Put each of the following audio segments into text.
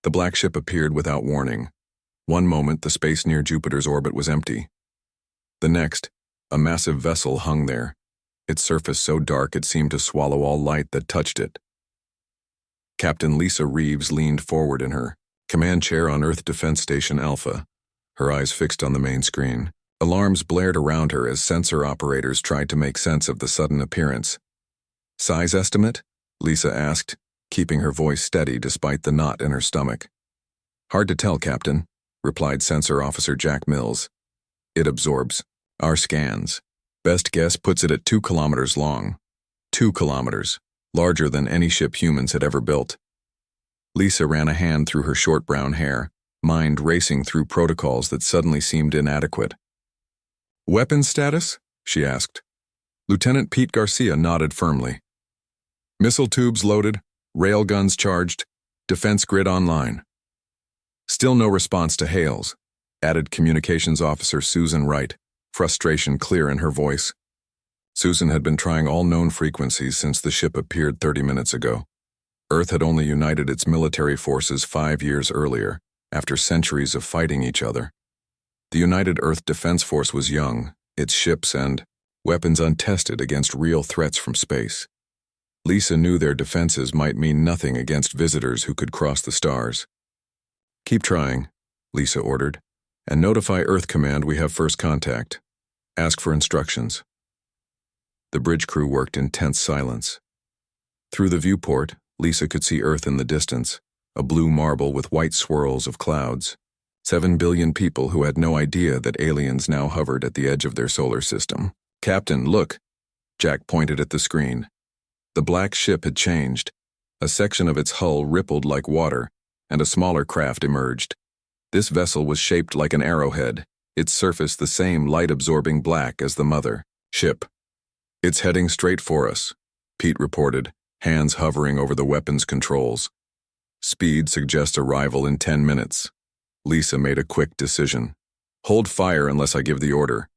The black ship appeared without warning. One moment, the space near Jupiter's orbit was empty. The next, a massive vessel hung there, its surface so dark it seemed to swallow all light that touched it. Captain Lisa Reeves leaned forward in her command chair on Earth Defense Station Alpha, her eyes fixed on the main screen. Alarms blared around her as sensor operators tried to make sense of the sudden appearance. "Size estimate?" Lisa asked, keeping her voice steady despite the knot in her stomach. "Hard to tell, Captain," replied Sensor Officer Jack Mills. "It absorbs our scans. Best guess puts it at 2 kilometers long. 2 kilometers, larger than any ship humans had ever built." Lisa ran a hand through her short brown hair, mind racing through protocols that suddenly seemed inadequate. "Weapons status?" she asked. Lieutenant Pete Garcia nodded firmly. "Missile tubes loaded, railguns charged, defense grid online." "Still no response to hails," added Communications Officer Susan Wright, frustration clear in her voice. Susan had been trying all known frequencies since the ship appeared 30 minutes ago. Earth had only united its military forces 5 years earlier, after centuries of fighting each other. The United Earth Defense Force was young, its ships and weapons untested against real threats from space. Lisa knew their defenses might mean nothing against visitors who could cross the stars. "Keep trying," Lisa ordered, "and notify Earth Command we have first contact. Ask for instructions." The bridge crew worked in tense silence. Through the viewport, Lisa could see Earth in the distance, a blue marble with white swirls of clouds. 7 billion people who had no idea that aliens now hovered at the edge of their solar system. "Captain, look!" Jack pointed at the screen. The black ship had changed. A section of its hull rippled like water, and a smaller craft emerged. This vessel was shaped like an arrowhead, its surface the same light-absorbing black as the mother ship. "It's heading straight for us," Pete reported, hands hovering over the weapons controls. "Speed suggests arrival in 10 minutes. Lisa made a quick decision. "Hold fire unless I give the order.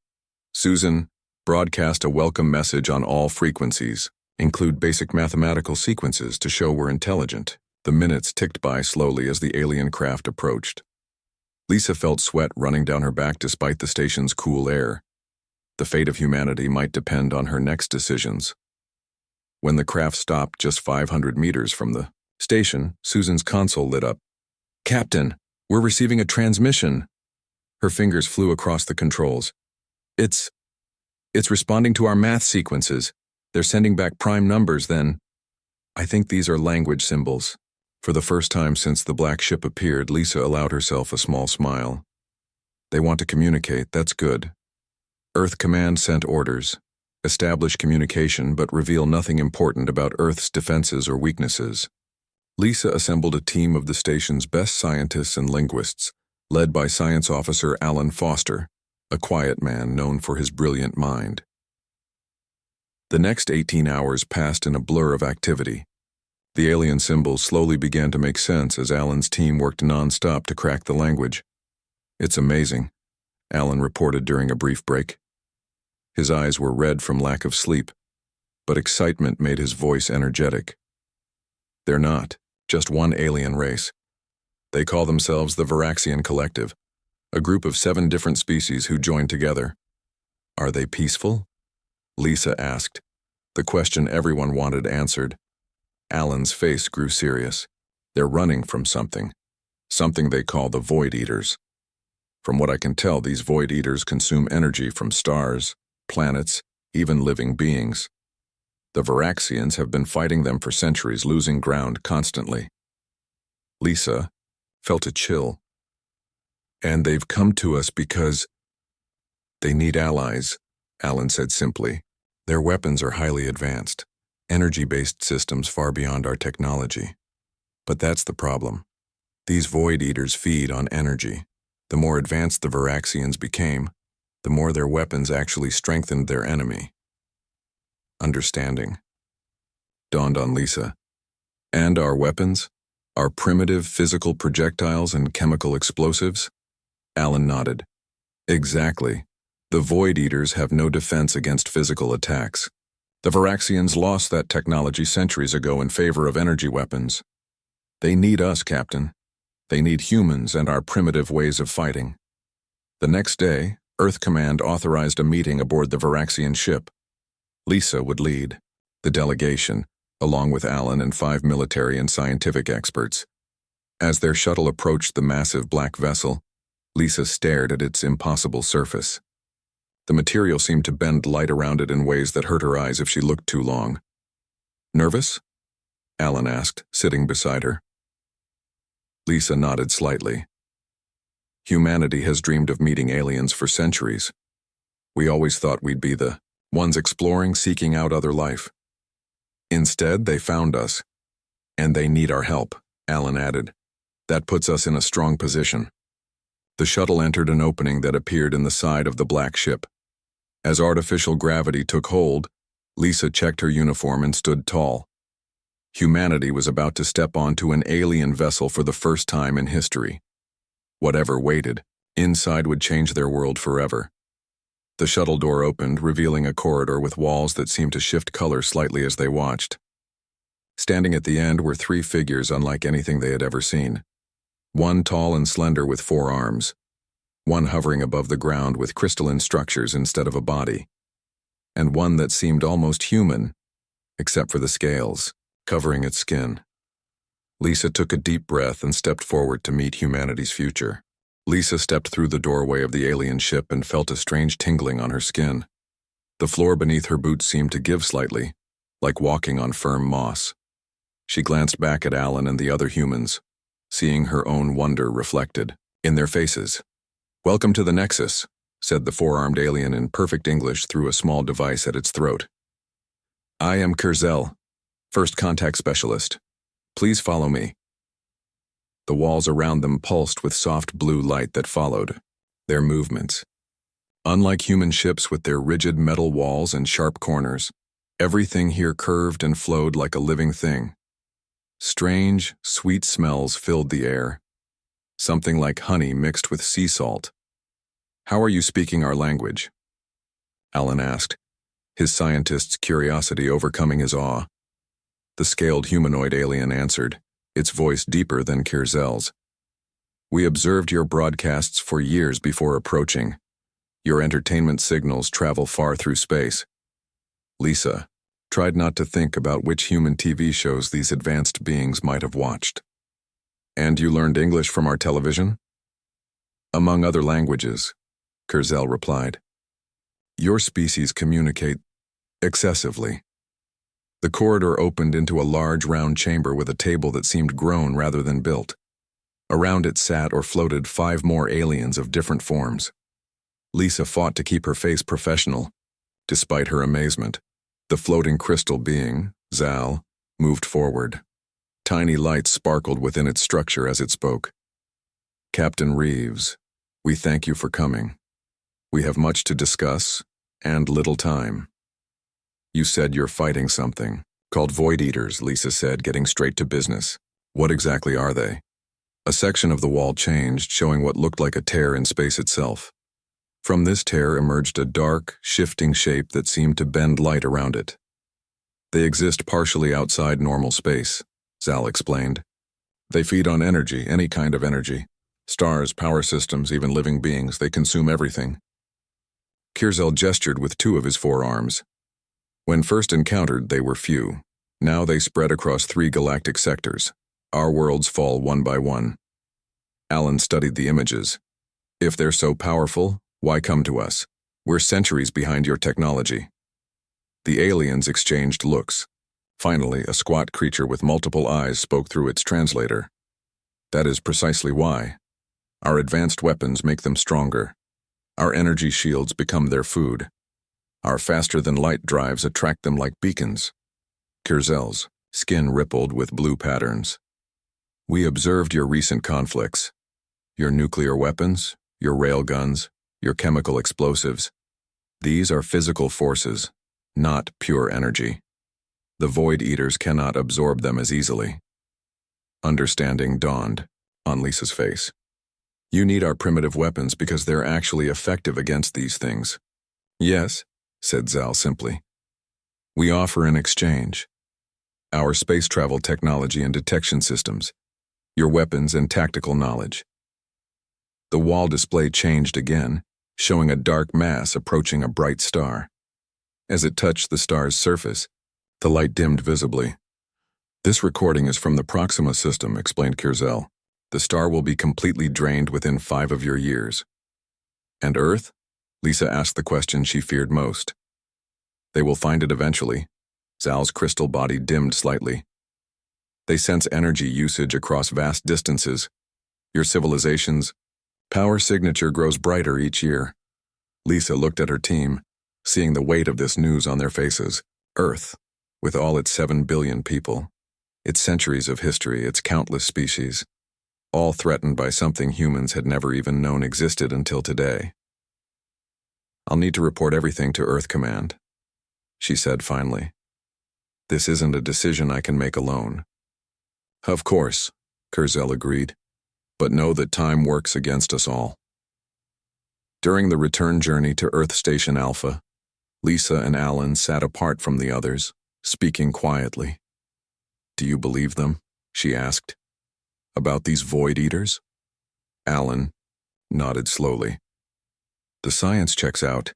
Susan, broadcast a welcome message on all frequencies. Include basic mathematical sequences to show we're intelligent." The minutes ticked by slowly as the alien craft approached. Lisa felt sweat running down her back despite the station's cool air. The fate of humanity might depend on her next decisions. When the craft stopped just 500 meters from the station, Susan's console lit up. "Captain, we're receiving a transmission." Her fingers flew across the controls. It's responding to our math sequences. They're sending back prime numbers then." "I think these are language symbols." For the first time since the black ship appeared, Lisa allowed herself a small smile. "They want to communicate, that's good." Earth Command sent orders. Establish communication but reveal nothing important about Earth's defenses or weaknesses. Lisa assembled a team of the station's best scientists and linguists, led by Science Officer Alan Foster, a quiet man known for his brilliant mind. The next 18 hours passed in a blur of activity. The alien symbols slowly began to make sense as Alan's team worked non-stop to crack the language. "It's amazing," Alan reported during a brief break. His eyes were red from lack of sleep, but excitement made his voice energetic. "They're not just one alien race. They call themselves the Varaxian Collective, a group of 7 different species who joined together." "Are they peaceful?" Lisa asked, the question everyone wanted answered. Alan's face grew serious. "They're running from something they call the Void Eaters. From what I can tell, these Void Eaters consume energy from stars, planets, even living beings. The Varaxians have been fighting them for centuries, losing ground constantly." Lisa felt a chill. "And they've come to us because they need allies," Alan said simply. "Their weapons are highly advanced, energy-based systems far beyond our technology. But that's the problem. These Void Eaters feed on energy. The more advanced the Varaxians became, the more their weapons actually strengthened their enemy." Understanding dawned on Lisa. "And our weapons? Our primitive physical projectiles and chemical explosives?" Alan nodded. "Exactly. The Void Eaters have no defense against physical attacks. The Varaxians lost that technology centuries ago in favor of energy weapons. They need us, Captain. They need humans and our primitive ways of fighting. The next day, Earth Command authorized a meeting aboard the Varaxian ship. Lisa would lead the delegation, along with Alan and 5 military and scientific experts. As their shuttle approached the massive black vessel, Lisa stared at its impossible surface. The material seemed to bend light around it in ways that hurt her eyes if she looked too long. "Nervous?" Alan asked, sitting beside her. Lisa nodded slightly. Humanity has dreamed of meeting aliens for centuries. We always thought we'd be the ones exploring, seeking out other life. Instead, they found us. And they need our help, Alan added. That puts us in a strong position. The shuttle entered an opening that appeared in the side of the black ship. As artificial gravity took hold, Lisa checked her uniform and stood tall. Humanity was about to step onto an alien vessel for the first time in history. Whatever waited, inside would change their world forever. The shuttle door opened, revealing a corridor with walls that seemed to shift color slightly as they watched. Standing at the end were 3 figures unlike anything they had ever seen. One tall and slender with 4 arms. One hovering above the ground with crystalline structures instead of a body. And one that seemed almost human, except for the scales covering its skin. Lisa took a deep breath and stepped forward to meet humanity's future. Lisa stepped through the doorway of the alien ship and felt a strange tingling on her skin. The floor beneath her boots seemed to give slightly, like walking on firm moss. She glanced back at Alan and the other humans, seeing her own wonder reflected in their faces. "Welcome to the Nexus," said the 4-armed alien in perfect English through a small device at its throat. "I am Kurzel, First Contact Specialist. Please follow me." The walls around them pulsed with soft blue light that followed their movements. Unlike human ships with their rigid metal walls and sharp corners, everything here curved and flowed like a living thing. Strange, sweet smells filled the air, something like honey mixed with sea salt. "How are you speaking our language?" Alan asked, his scientist's curiosity overcoming his awe. The scaled humanoid alien answered, its voice deeper than Kurzel's. "We observed your broadcasts for years before approaching. Your entertainment signals travel far through space." Lisa tried not to think about which human TV shows these advanced beings might have watched. "And you learned English from our television?" "Among other languages," Kurzel replied. "Your species communicate excessively." The corridor opened into a large round chamber with a table that seemed grown rather than built. Around it sat or floated 5 more aliens of different forms. Lisa fought to keep her face professional. Despite her amazement, the floating crystal being, Zal, moved forward. Tiny lights sparkled within its structure as it spoke. "Captain Reeves, we thank you for coming. We have much to discuss, and little time. You said you're fighting something, called Void Eaters," Lisa said, getting straight to business. "What exactly are they?" A section of the wall changed, showing what looked like a tear in space itself. From this tear emerged a dark, shifting shape that seemed to bend light around it. "They exist partially outside normal space," Zal explained. "They feed on energy, any kind of energy. Stars, power systems, even living beings, they consume everything." Kurzel gestured with 2 of his 4 arms. When first encountered, they were few. Now they spread across 3 galactic sectors. Our worlds fall one by one. Alan studied the images. "If they're so powerful, why come to us? We're centuries behind your technology." The aliens exchanged looks. Finally, a squat creature with multiple eyes spoke through its translator. "That is precisely why. Our advanced weapons make them stronger. Our energy shields become their food. Our faster-than-light drives attract them like beacons." Kurzel's skin rippled with blue patterns. "We observed your recent conflicts. Your nuclear weapons, your railguns, your chemical explosives. These are physical forces, not pure energy. The Void Eaters cannot absorb them as easily." Understanding dawned on Lisa's face. "You need our primitive weapons because they're actually effective against these things." "Yes," said Zal simply. "We offer an exchange. Our space travel technology and detection systems. your weapons and tactical knowledge. The wall display changed again, showing a dark mass approaching a bright star. As it touched the star's surface, the light dimmed visibly. This recording is from the Proxima system, explained Kurzel. The star will be completely drained within 5 of your years. And Earth? Lisa asked the question she feared most. They will find it eventually. Zal's crystal body dimmed slightly. They sense energy usage across vast distances. Your civilization's power signature grows brighter each year. Lisa looked at her team, seeing the weight of this news on their faces. Earth, with all its 7 billion people, its centuries of history, its countless species, all threatened by something humans had never even known existed until today. I'll need to report everything to Earth Command, she said finally. This isn't a decision I can make alone. Of course, Kurzel agreed, but know that time works against us all. During the return journey to Earth Station Alpha, Lisa and Alan sat apart from the others, speaking quietly. Do you believe them? She asked. About these Void Eaters? Alan nodded slowly. The science checks out.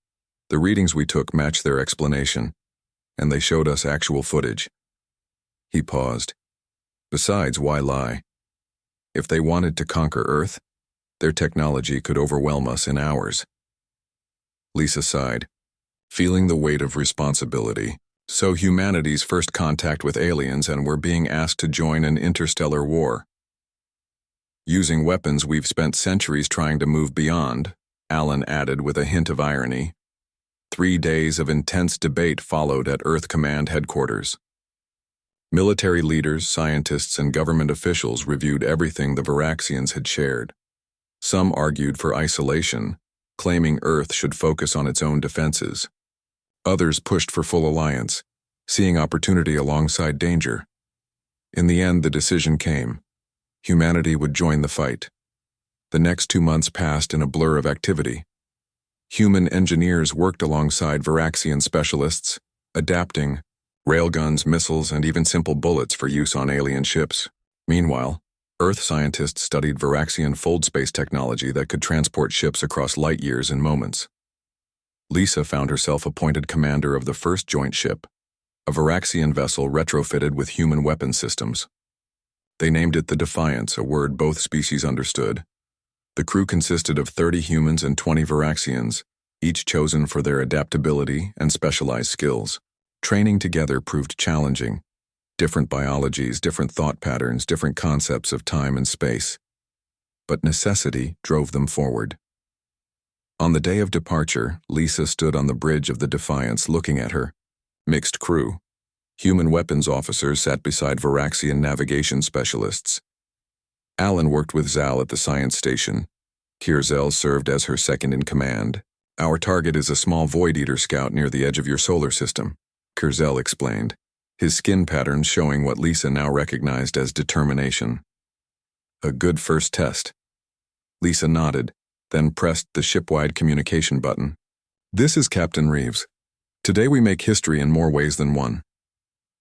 The readings we took match their explanation, and they showed us actual footage. He paused. Besides, why lie? If they wanted to conquer Earth, their technology could overwhelm us in hours. Lisa sighed, feeling the weight of responsibility. So humanity's first contact with aliens, and we're being asked to join an interstellar war. Using weapons we've spent centuries trying to move beyond, Alan added with a hint of irony. 3 days of intense debate followed at Earth Command headquarters. Military leaders, scientists, and government officials reviewed everything the Varaxians had shared. Some argued for isolation, claiming Earth should focus on its own defenses. Others pushed for full alliance, seeing opportunity alongside danger. In the end, the decision came. Humanity would join the fight. The next 2 months passed in a blur of activity. Human engineers worked alongside Varaxian specialists, adapting railguns, missiles, and even simple bullets for use on alien ships. Meanwhile, Earth scientists studied Varaxian fold space technology that could transport ships across light years in moments. Lisa found herself appointed commander of the first joint ship, a Varaxian vessel retrofitted with human weapon systems. They named it the Defiance, a word both species understood. The crew consisted of 30 humans and 20 Varaxians, each chosen for their adaptability and specialized skills. Training together proved challenging. Different biologies, different thought patterns, different concepts of time and space. But necessity drove them forward. On the day of departure, Lisa stood on the bridge of the Defiance looking at her. Mixed crew. Human weapons officers sat beside Varaxian navigation specialists. Alan worked with Zal at the science station. Kurzel served as her second-in-command. Our target is a small Void Eater scout near the edge of your solar system, Kurzel explained, his skin patterns showing what Lisa now recognized as determination. A good first test. Lisa nodded, then pressed the ship-wide communication button. This is Captain Reeves. Today we make history in more ways than one.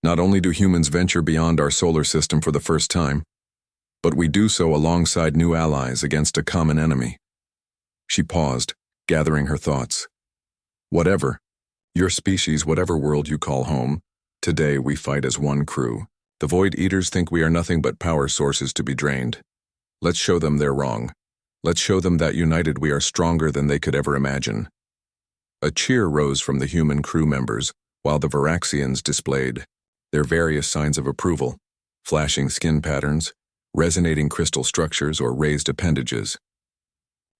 Not only do humans venture beyond our solar system for the first time, but we do so alongside new allies against a common enemy. She paused, gathering her thoughts. Whatever, your species, whatever world you call home, today we fight as one crew. The Void Eaters think we are nothing but power sources to be drained. Let's show them they're wrong. Let's show them that united we are stronger than they could ever imagine. A cheer rose from the human crew members, while the Varaxians displayed their various signs of approval, flashing skin patterns, resonating crystal structures, or raised appendages.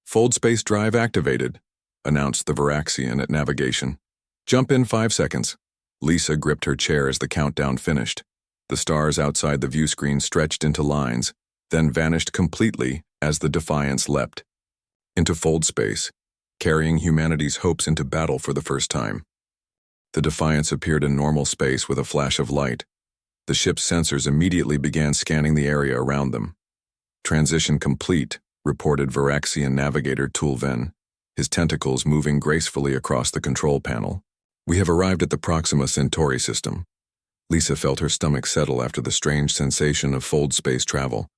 Fold space drive activated, announced the Varaxian at navigation. Jump in 5 seconds. Lisa gripped her chair as the countdown finished. The stars outside the view screen stretched into lines, then vanished completely as the Defiance leapt into fold space, carrying humanity's hopes into battle for the first time. The Defiance appeared in normal space with a flash of light. The ship's sensors immediately began scanning the area around them. Transition complete, reported Varaxian navigator Tulven, his tentacles moving gracefully across the control panel. We have arrived at the Proxima Centauri system. Lisa felt her stomach settle after the strange sensation of fold space travel.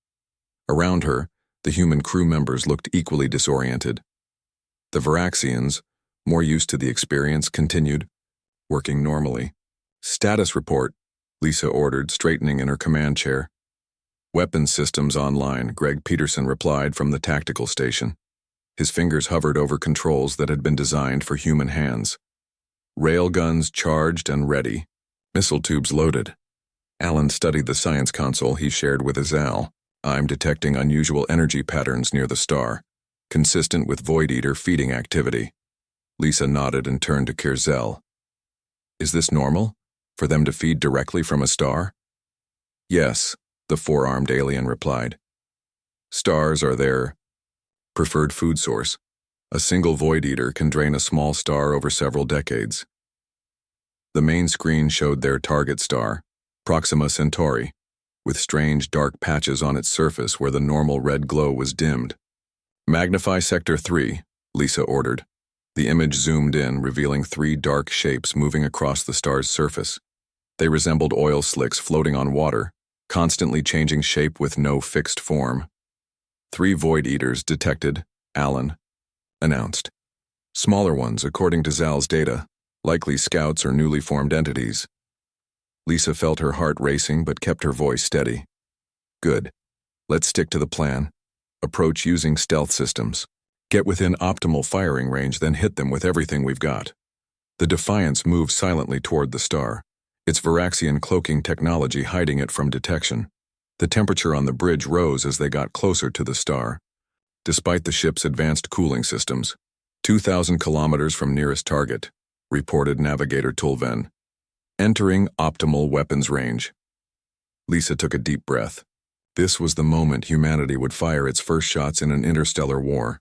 Around her, the human crew members looked equally disoriented. The Varaxians, more used to the experience, continued, working normally. "Status report," Lisa ordered, straightening in her command chair. "Weapons systems online," Greg Peterson replied from the tactical station. His fingers hovered over controls that had been designed for human hands. Railguns charged and ready. Missile tubes loaded. Alan studied the science console he shared with Azal. "I'm detecting unusual energy patterns near the star, consistent with Void Eater feeding activity." Lisa nodded and turned to Kirzel. "Is this normal? For them to feed directly from a star?" "Yes," the four-armed alien replied. "Stars are their preferred food source. A single Void Eater can drain a small star over several decades." The main screen showed their target star, Proxima Centauri, with strange dark patches on its surface where the normal red glow was dimmed. "Magnify Sector 3, Lisa ordered. The image zoomed in, revealing three dark shapes moving across the star's surface. They resembled oil slicks floating on water, constantly changing shape with no fixed form. "3 Void Eaters detected," Alan announced. "Smaller ones, according to Zal's data, likely scouts or newly formed entities." Lisa felt her heart racing but kept her voice steady. "Good. Let's stick to the plan. Approach using stealth systems. Get within optimal firing range, then hit them with everything we've got." The Defiance moved silently toward the star, its Varaxian cloaking technology hiding it from detection. The temperature on the bridge rose as they got closer to the star. Despite the ship's advanced cooling systems, 2,000 kilometers from nearest target, reported Navigator Tulven. "Entering optimal weapons range." Lisa took a deep breath. This was the moment humanity would fire its first shots in an interstellar war.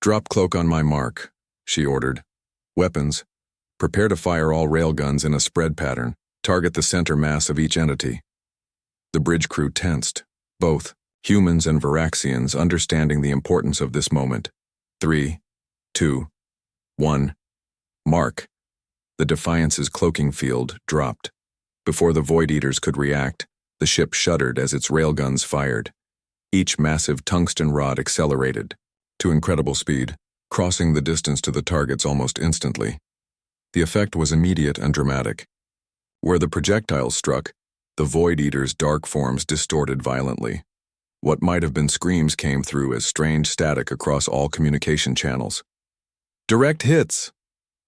"Drop cloak on my mark," she ordered. "Weapons. Prepare to fire all railguns in a spread pattern. Target the center mass of each entity." The bridge crew tensed, both humans and Varaxians understanding the importance of this moment. 3, 2, 1. Mark. The Defiance's cloaking field dropped. Before the Void Eaters could react, the ship shuddered as its railguns fired. Each massive tungsten rod accelerated to incredible speed, crossing the distance to the targets almost instantly. The effect was immediate and dramatic. Where the projectiles struck, the Void Eaters' dark forms distorted violently. What might have been screams came through as strange static across all communication channels. "Direct hits!"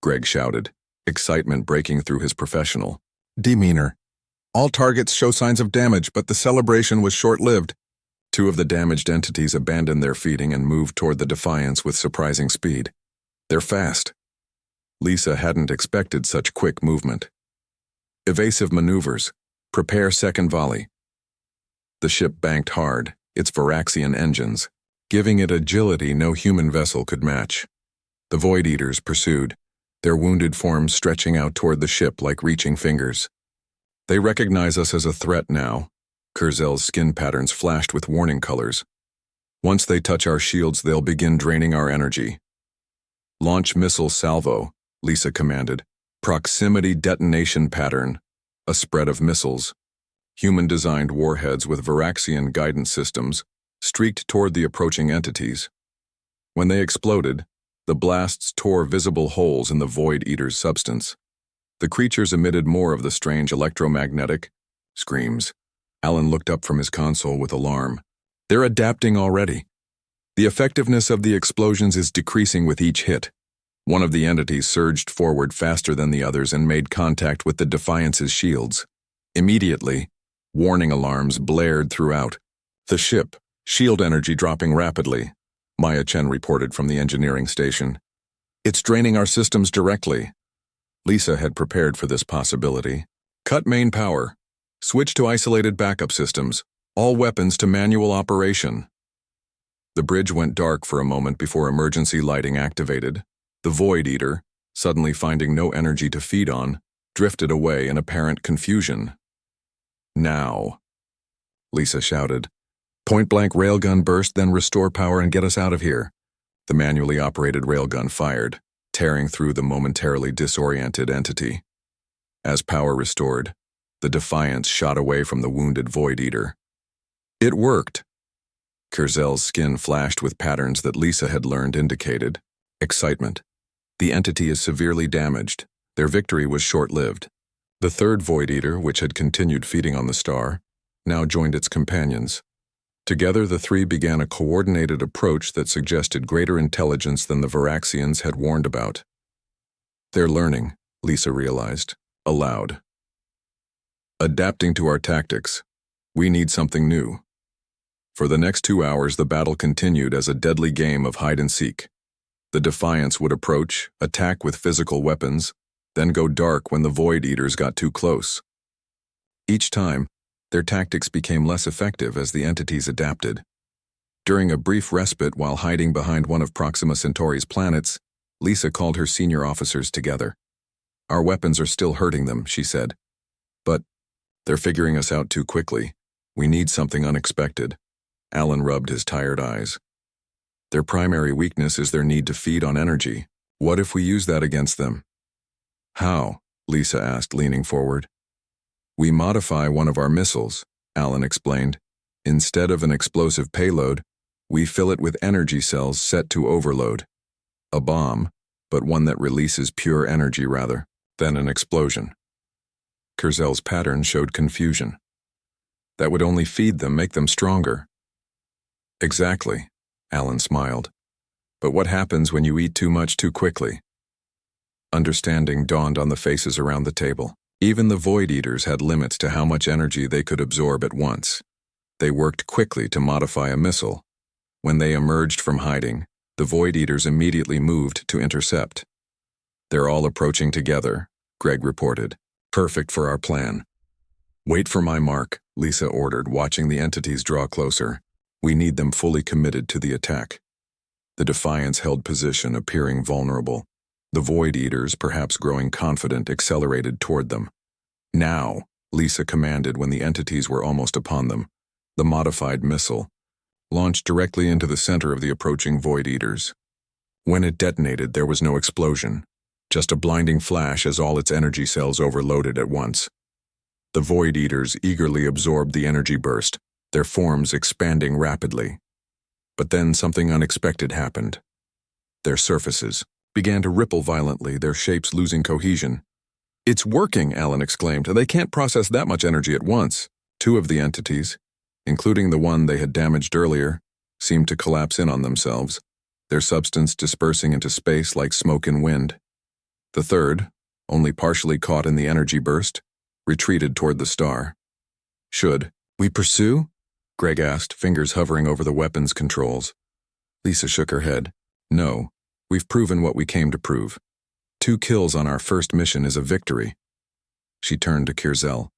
Greg shouted, excitement breaking through his professional demeanor. "All targets show signs of damage, but the celebration was short-lived." 2 of the damaged entities abandoned their feeding and moved toward the Defiance with surprising speed. "They're fast." Lisa hadn't expected such quick movement. "Evasive maneuvers. Prepare second volley." The ship banked hard, its Varaxian engines, giving it agility no human vessel could match. The Void Eaters pursued, their wounded forms stretching out toward the ship like reaching fingers. "They recognize us as a threat now." Kurzel's skin patterns flashed with warning colors. "Once they touch our shields, they'll begin draining our energy." "Launch missile salvo," Lisa commanded. "Proximity detonation pattern." A spread of missiles, human-designed warheads with Varaxian guidance systems, streaked toward the approaching entities. When they exploded, the blasts tore visible holes in the Void Eater's substance. The creatures emitted more of the strange electromagnetic screams. Alan looked up from his console with alarm. "They're adapting already. The effectiveness of the explosions is decreasing with each hit." One of the entities surged forward faster than the others and made contact with the Defiance's shields. Immediately, warning alarms blared throughout. "The ship, shield energy dropping rapidly," Maya Chen reported from the engineering station. "It's draining our systems directly." Lisa had prepared for this possibility. "Cut main power. Switch to isolated backup systems. All weapons to manual operation." The bridge went dark for a moment before emergency lighting activated. The Void Eater, suddenly finding no energy to feed on, drifted away in apparent confusion. "Now," Lisa shouted. "Point-blank railgun burst, then restore power and get us out of here." The manually operated railgun fired, tearing through the momentarily disoriented entity. As power restored, the Defiance shot away from the wounded Void Eater. It worked. Kurzel's skin flashed with patterns that Lisa had learned indicated excitement. The entity is severely damaged. Their victory was short-lived. The third Void Eater, which had continued feeding on the star, now joined its companions. Together, the three began a coordinated approach that suggested greater intelligence than the Varaxians had warned about. They're learning, Lisa realized, aloud. Adapting to our tactics. We need something new. For the next 2 hours, the battle continued as a deadly game of hide-and-seek. The Defiance would approach, attack with physical weapons, then go dark when the Void Eaters got too close. Each time, their tactics became less effective as the entities adapted. During a brief respite while hiding behind one of Proxima Centauri's planets, Lisa called her senior officers together. Our weapons are still hurting them, she said. But they're figuring us out too quickly. We need something unexpected. Alan rubbed his tired eyes. Their primary weakness is their need to feed on energy. What if we use that against them? How? Lisa asked, leaning forward. We modify one of our missiles, Alan explained. Instead of an explosive payload, we fill it with energy cells set to overload. A bomb, but one that releases pure energy rather than an explosion. Kurzel's pattern showed confusion. That would only feed them, make them stronger. Exactly, Alan smiled. But what happens when you eat too much too quickly? Understanding dawned on the faces around the table. Even the Void Eaters had limits to how much energy they could absorb at once. They worked quickly to modify a missile. When they emerged from hiding, the Void Eaters immediately moved to intercept. They're all approaching together, Greg reported. Perfect for our plan. Wait for my mark, Lisa ordered, watching the entities draw closer. We need them fully committed to the attack. The Defiance held position, appearing vulnerable. The Void Eaters, perhaps growing confident, accelerated toward them. Now, Lisa commanded when the entities were almost upon them. The modified missile launched directly into the center of the approaching Void Eaters. When it detonated, there was no explosion, just a blinding flash as all its energy cells overloaded at once. The Void Eaters eagerly absorbed the energy burst, their forms expanding rapidly. But then something unexpected happened. Their surfaces began to ripple violently, their shapes losing cohesion. It's working, Alan exclaimed. They can't process that much energy at once. Two of the entities, including the one they had damaged earlier, seemed to collapse in on themselves, their substance dispersing into space like smoke and wind. The third, only partially caught in the energy burst, retreated toward the star. Should we pursue? Greg asked, fingers hovering over the weapons controls. Lisa shook her head. No, we've proven what we came to prove. 2 kills on our first mission is a victory. She turned to Kurzel.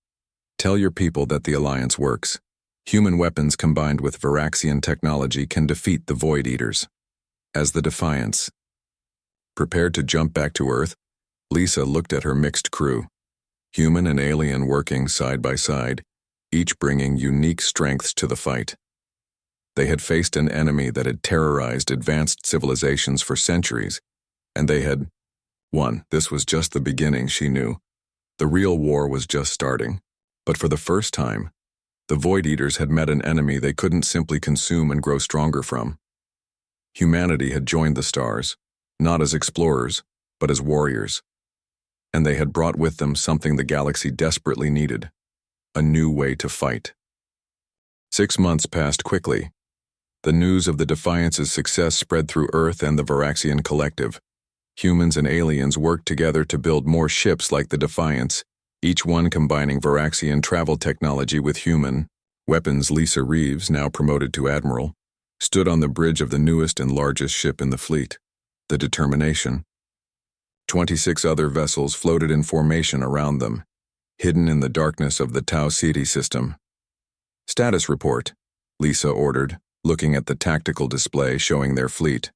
Tell your people that the Alliance works. Human weapons combined with Varaxian technology can defeat the Void Eaters. As the Defiance prepared to jump back to Earth, Lisa looked at her mixed crew. Human and alien working side by side, each bringing unique strengths to the fight. They had faced an enemy that had terrorized advanced civilizations for centuries, and they had won. This was just the beginning, she knew. The real war was just starting. But for the first time, the Void Eaters had met an enemy they couldn't simply consume and grow stronger from. Humanity had joined the stars, not as explorers, but as warriors. And they had brought with them something the galaxy desperately needed. A new way to fight. 6 months passed quickly. The news of the Defiance's success spread through Earth and the Varaxian Collective. Humans and aliens worked together to build more ships like the Defiance, each one combining Varaxian travel technology with human weapons. Lisa Reeves, now promoted to Admiral, stood on the bridge of the newest and largest ship in the fleet, the Determination. 26 other vessels floated in formation around them, hidden in the darkness of the Tau Ceti system. Status report, Lisa ordered, looking at the tactical display showing their fleet.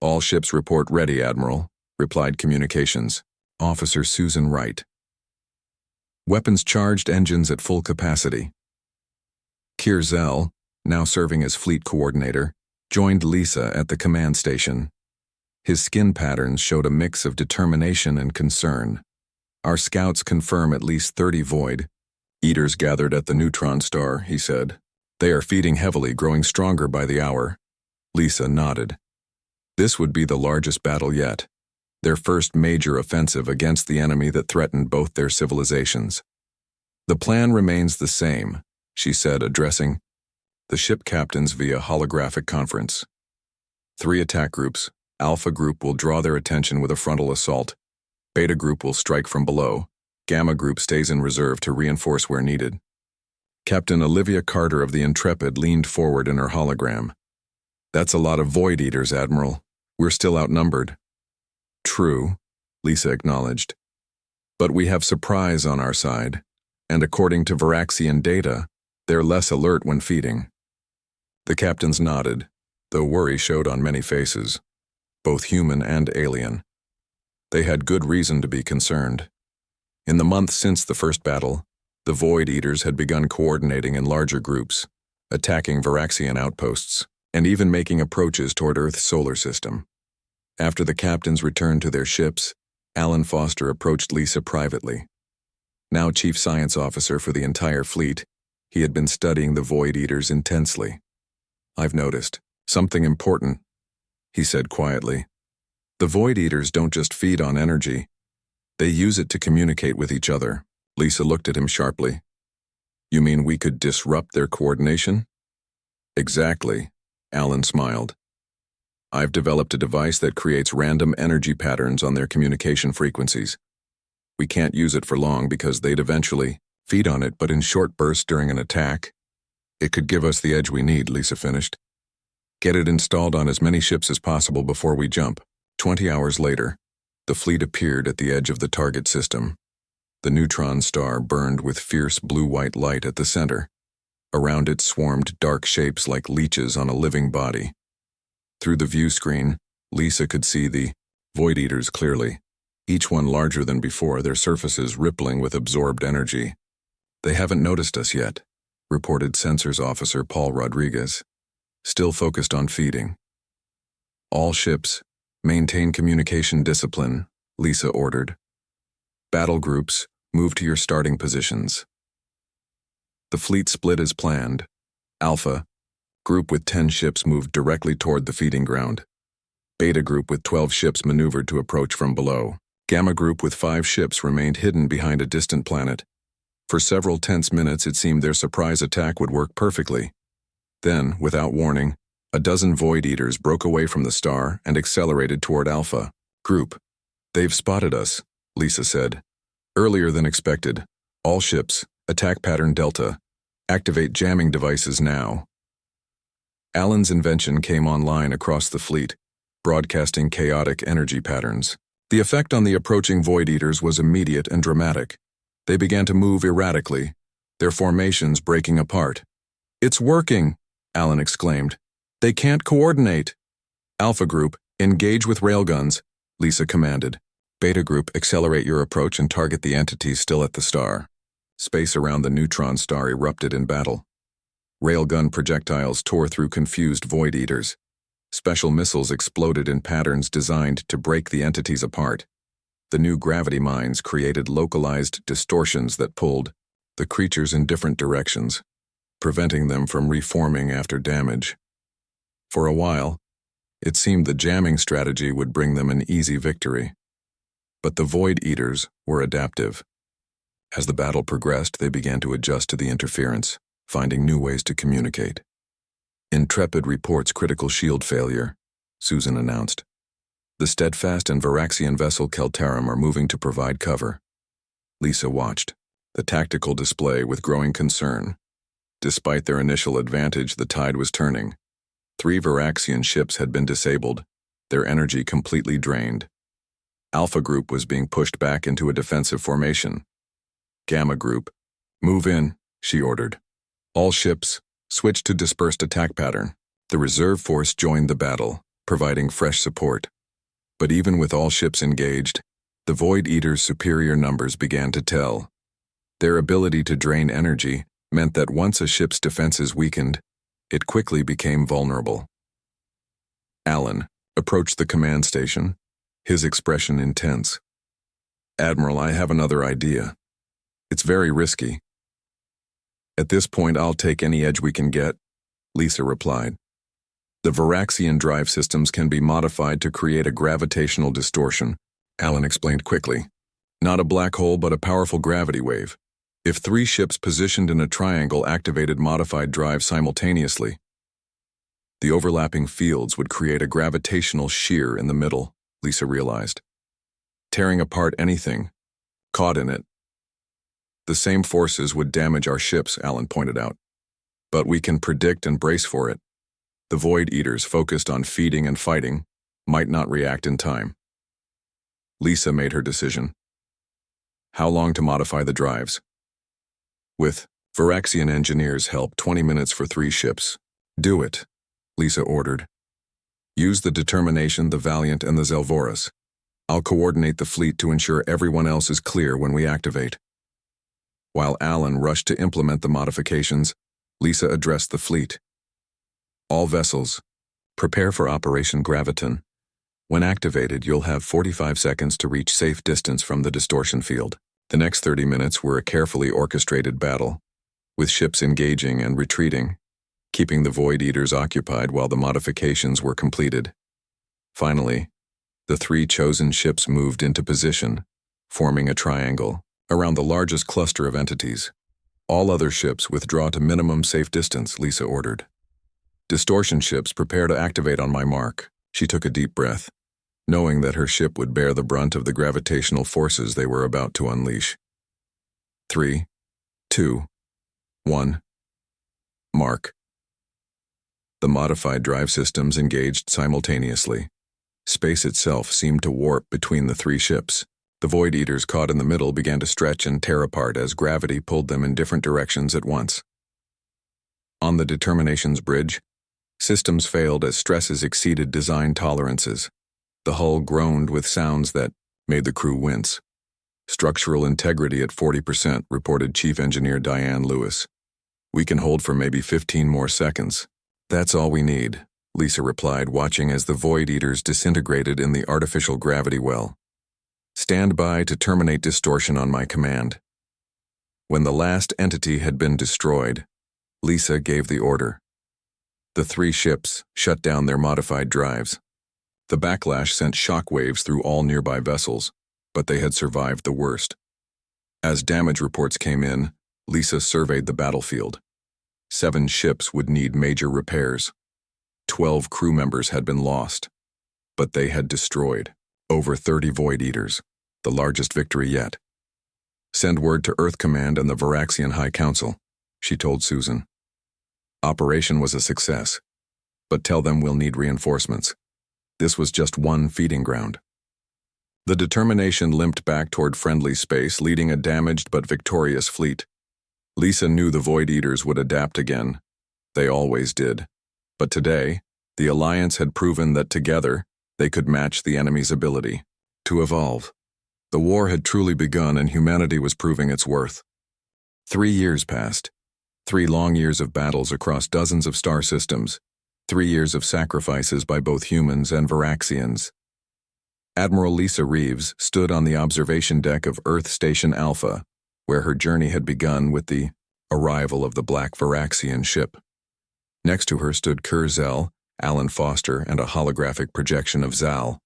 All ships report ready, Admiral, replied Communications Officer Susan Wright. Weapons charged, engines at full capacity. Kurzel, now serving as fleet coordinator, joined Lisa at the command station. His skin patterns showed a mix of determination and concern. Our scouts confirm at least 30 Void Eaters gathered at the neutron star, he said. They are feeding heavily, growing stronger by the hour. Lisa nodded. This would be the largest battle yet, their first major offensive against the enemy that threatened both their civilizations. The plan remains the same, she said, addressing the ship captains via holographic conference. 3 attack groups. Alpha group will draw their attention with a frontal assault. Beta group will strike from below. Gamma group stays in reserve to reinforce where needed. Captain Olivia Carter of the Intrepid leaned forward in her hologram. That's a lot of Void Eaters, Admiral. We're still outnumbered. True, Lisa acknowledged. But we have surprise on our side, and according to Varaxian data, they're less alert when feeding. The captains nodded, though worry showed on many faces, both human and alien. They had good reason to be concerned. In the months since the first battle, the Void Eaters had begun coordinating in larger groups, attacking Varaxian outposts, and even making approaches toward Earth's solar system. After the captains returned to their ships, Alan Foster approached Lisa privately. Now Chief Science Officer for the entire fleet, he had been studying the Void Eaters intensely. I've noticed something important, he said quietly. The Void Eaters don't just feed on energy. They use it to communicate with each other. Lisa looked at him sharply. You mean we could disrupt their coordination? Exactly, Alan smiled. I've developed a device that creates random energy patterns on their communication frequencies. We can't use it for long because they'd eventually feed on it, but in short bursts during an attack, it could give us the edge we need, Lisa finished. Get it installed on as many ships as possible before we jump. 20 hours later, the fleet appeared at the edge of the target system. The neutron star burned with fierce blue-white light at the center. Around it swarmed dark shapes like leeches on a living body. Through the view screen, Lisa could see the Void Eaters clearly, each one larger than before, their surfaces rippling with absorbed energy. They haven't noticed us yet, reported Sensors Officer Paul Rodriguez, still focused on feeding. All ships, maintain communication discipline, Lisa ordered. Battle groups, move to your starting positions. The fleet split as planned. Alpha, group with 10 ships moved directly toward the feeding ground. Beta group with 12 ships maneuvered to approach from below. Gamma group with 5 ships remained hidden behind a distant planet. For several tense minutes it seemed their surprise attack would work perfectly. Then, without warning, a dozen Void Eaters broke away from the star and accelerated toward Alpha. Group. They've spotted us, Lisa said. Earlier than expected. All ships, attack pattern Delta. Activate jamming devices now. Alan's invention came online across the fleet, broadcasting chaotic energy patterns. The effect on the approaching Void Eaters was immediate and dramatic. They began to move erratically, their formations breaking apart. It's working, Alan exclaimed. They can't coordinate. Alpha Group, engage with railguns, Lisa commanded. Beta Group, accelerate your approach and target the entities still at the star. Space around the neutron star erupted in battle. Railgun projectiles tore through confused Void Eaters. Special missiles exploded in patterns designed to break the entities apart. The new gravity mines created localized distortions that pulled the creatures in different directions, preventing them from reforming after damage. For a while, it seemed the jamming strategy would bring them an easy victory. But the Void Eaters were adaptive. As the battle progressed, they began to adjust to the interference, finding new ways to communicate. Intrepid reports critical shield failure, Susan announced. The Steadfast and Varaxian vessel Keltarum are moving to provide cover. Lisa watched the tactical display with growing concern. Despite their initial advantage, the tide was turning. 3 Varaxian ships had been disabled, their energy completely drained. Alpha Group was being pushed back into a defensive formation. Gamma Group, move in, she ordered. All ships, switch to dispersed attack pattern. The reserve force joined the battle, providing fresh support. But even with all ships engaged, the Void Eaters' superior numbers began to tell. Their ability to drain energy meant that once a ship's defenses weakened, it quickly became vulnerable. Alan approached the command station, his expression intense. Admiral, I have another idea. It's very risky. At this point, I'll take any edge we can get, Lisa replied. The Varaxian drive systems can be modified to create a gravitational distortion, Alan explained quickly. Not a black hole, but a powerful gravity wave. If 3 ships positioned in a triangle activated modified drives simultaneously, the overlapping fields would create a gravitational shear in the middle, Lisa realized. Tearing apart anything caught in it. The same forces would damage our ships, Alan pointed out. But we can predict and brace for it. The Void Eaters, focused on feeding and fighting, might not react in time. Lisa made her decision. How long to modify the drives? With Varaxian engineers' help, 20 minutes for 3 ships. Do it, Lisa ordered. Use the Determination, the Valiant, and the Zelvoras. I'll coordinate the fleet to ensure everyone else is clear when we activate. While Alan rushed to implement the modifications, Lisa addressed the fleet. All vessels, prepare for Operation Graviton. When activated, you'll have 45 seconds to reach safe distance from the distortion field. The next 30 minutes were a carefully orchestrated battle, with ships engaging and retreating, keeping the Void Eaters occupied while the modifications were completed. Finally, the 3 chosen ships moved into position, forming a triangle around the largest cluster of entities. All other ships withdraw to minimum safe distance, Lisa ordered. Distortion ships, prepare to activate on my mark. She took a deep breath, knowing that her ship would bear the brunt of the gravitational forces they were about to unleash. 3, 2, 1. Mark. The modified drive systems engaged simultaneously. Space itself seemed to warp between the 3 ships. The Void Eaters caught in the middle began to stretch and tear apart as gravity pulled them in different directions at once. On the Determination's bridge, systems failed as stresses exceeded design tolerances. The hull groaned with sounds that made the crew wince. Structural integrity at 40%, reported Chief Engineer Diane Lewis. We can hold for maybe 15 more seconds. That's all we need, Lisa replied, watching as the Void Eaters disintegrated in the artificial gravity well. Stand by to terminate distortion on my command. When the last entity had been destroyed, Lisa gave the order. The 3 ships shut down their modified drives. The backlash sent shockwaves through all nearby vessels, but they had survived the worst. As damage reports came in, Lisa surveyed the battlefield. 7 ships would need major repairs. 12 crew members had been lost, but they had destroyed over 30 Void Eaters, the largest victory yet. Send word to Earth Command and the Varaxian High Council, she told Susan. Operation was a success, but tell them we'll need reinforcements. This was just one feeding ground. The Determination limped back toward friendly space, leading a damaged but victorious fleet. Lisa knew the Void Eaters would adapt again. They always did. But today, the Alliance had proven that together, they could match the enemy's ability to evolve. The war had truly begun and humanity was proving its worth. 3 years passed. 3 long years of battles across dozens of star systems. 3 years of sacrifices by both humans and Varaxians. Admiral Lisa Reeves stood on the observation deck of Earth Station Alpha, where her journey had begun with the arrival of the Black Varaxian ship. Next to her stood Kurzel, Alan Foster, and a holographic projection of Zal.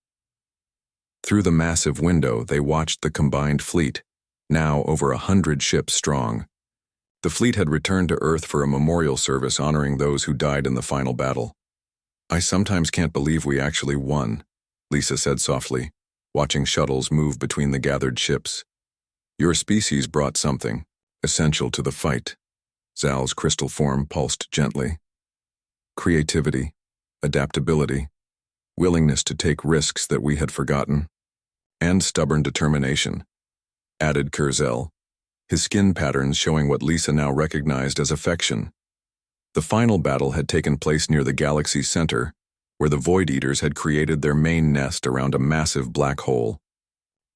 Through the massive window, they watched the combined fleet, now over 100 ships strong. The fleet had returned to Earth for a memorial service honoring those who died in the final battle. I sometimes can't believe we actually won, Lisa said softly, watching shuttles move between the gathered ships. Your species brought something, essential to the fight. Zal's crystal form pulsed gently. Creativity, adaptability, willingness to take risks that we had forgotten, and stubborn determination, added Kurzel, his skin patterns showing what Lisa now recognized as affection. The final battle had taken place near the galaxy's center, where the Void Eaters had created their main nest around a massive black hole.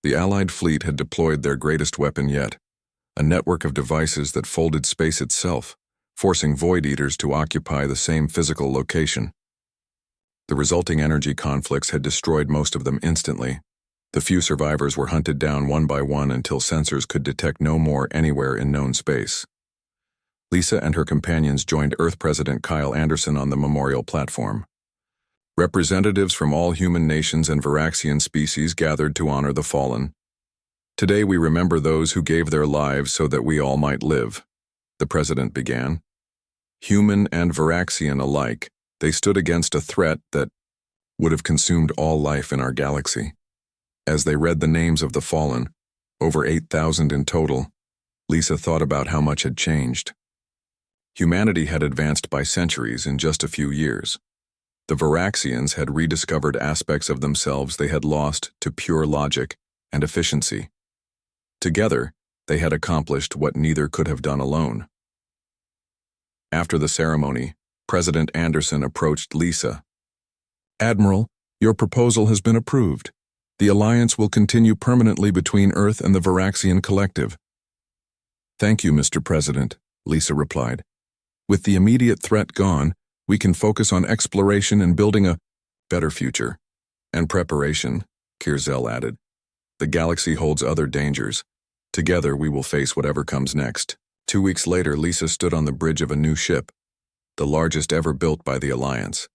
The Allied fleet had deployed their greatest weapon yet, a network of devices that folded space itself, forcing Void Eaters to occupy the same physical location. The resulting energy conflicts had destroyed most of them instantly. The few survivors were hunted down one by one until sensors could detect no more anywhere in known space. Lisa and her companions joined Earth President Kyle Anderson on the memorial platform. Representatives from all human nations and Varaxian species gathered to honor the fallen. Today we remember those who gave their lives so that we all might live, the president began. Human and Varaxian alike, they stood against a threat that would have consumed all life in our galaxy. As they read the names of the fallen, over 8,000 in total, Lisa thought about how much had changed. Humanity had advanced by centuries in just a few years. The Varaxians had rediscovered aspects of themselves they had lost to pure logic and efficiency. Together, they had accomplished what neither could have done alone. After the ceremony, President Anderson approached Lisa. "Admiral, your proposal has been approved. The alliance will continue permanently between Earth and the Varaxian Collective." "Thank you, Mr. President," Lisa replied. "With the immediate threat gone, we can focus on exploration and building a better future." "And preparation," Kirzel added. "The galaxy holds other dangers. Together we will face whatever comes next." 2 weeks later, Lisa stood on the bridge of a new ship, the largest ever built by the Alliance.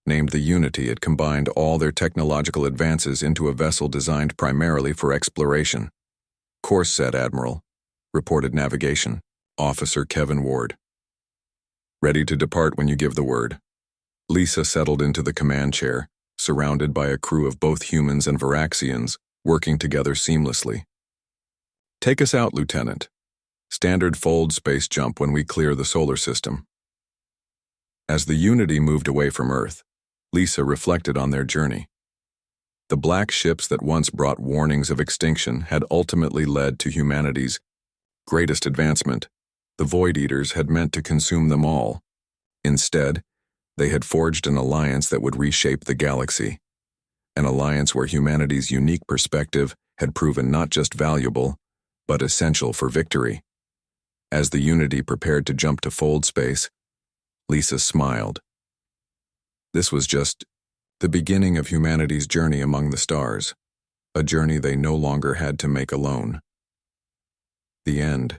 Named the Unity, it combined all their technological advances into a vessel designed primarily for exploration. "Course set, Admiral," reported Navigation Officer Kevin Ward. "Ready to depart when you give the word." Lisa settled into the command chair, surrounded by a crew of both humans and Varaxians, working together seamlessly. "Take us out, Lieutenant. Standard fold space jump when we clear the solar system." As the Unity moved away from Earth, Lisa reflected on their journey. The black ships that once brought warnings of extinction had ultimately led to humanity's greatest advancement. The Void Eaters had meant to consume them all. Instead, they had forged an alliance that would reshape the galaxy. An alliance where humanity's unique perspective had proven not just valuable, but essential for victory. As the Unity prepared to jump to fold space, Lisa smiled. This was just the beginning of humanity's journey among the stars, a journey they no longer had to make alone. The end.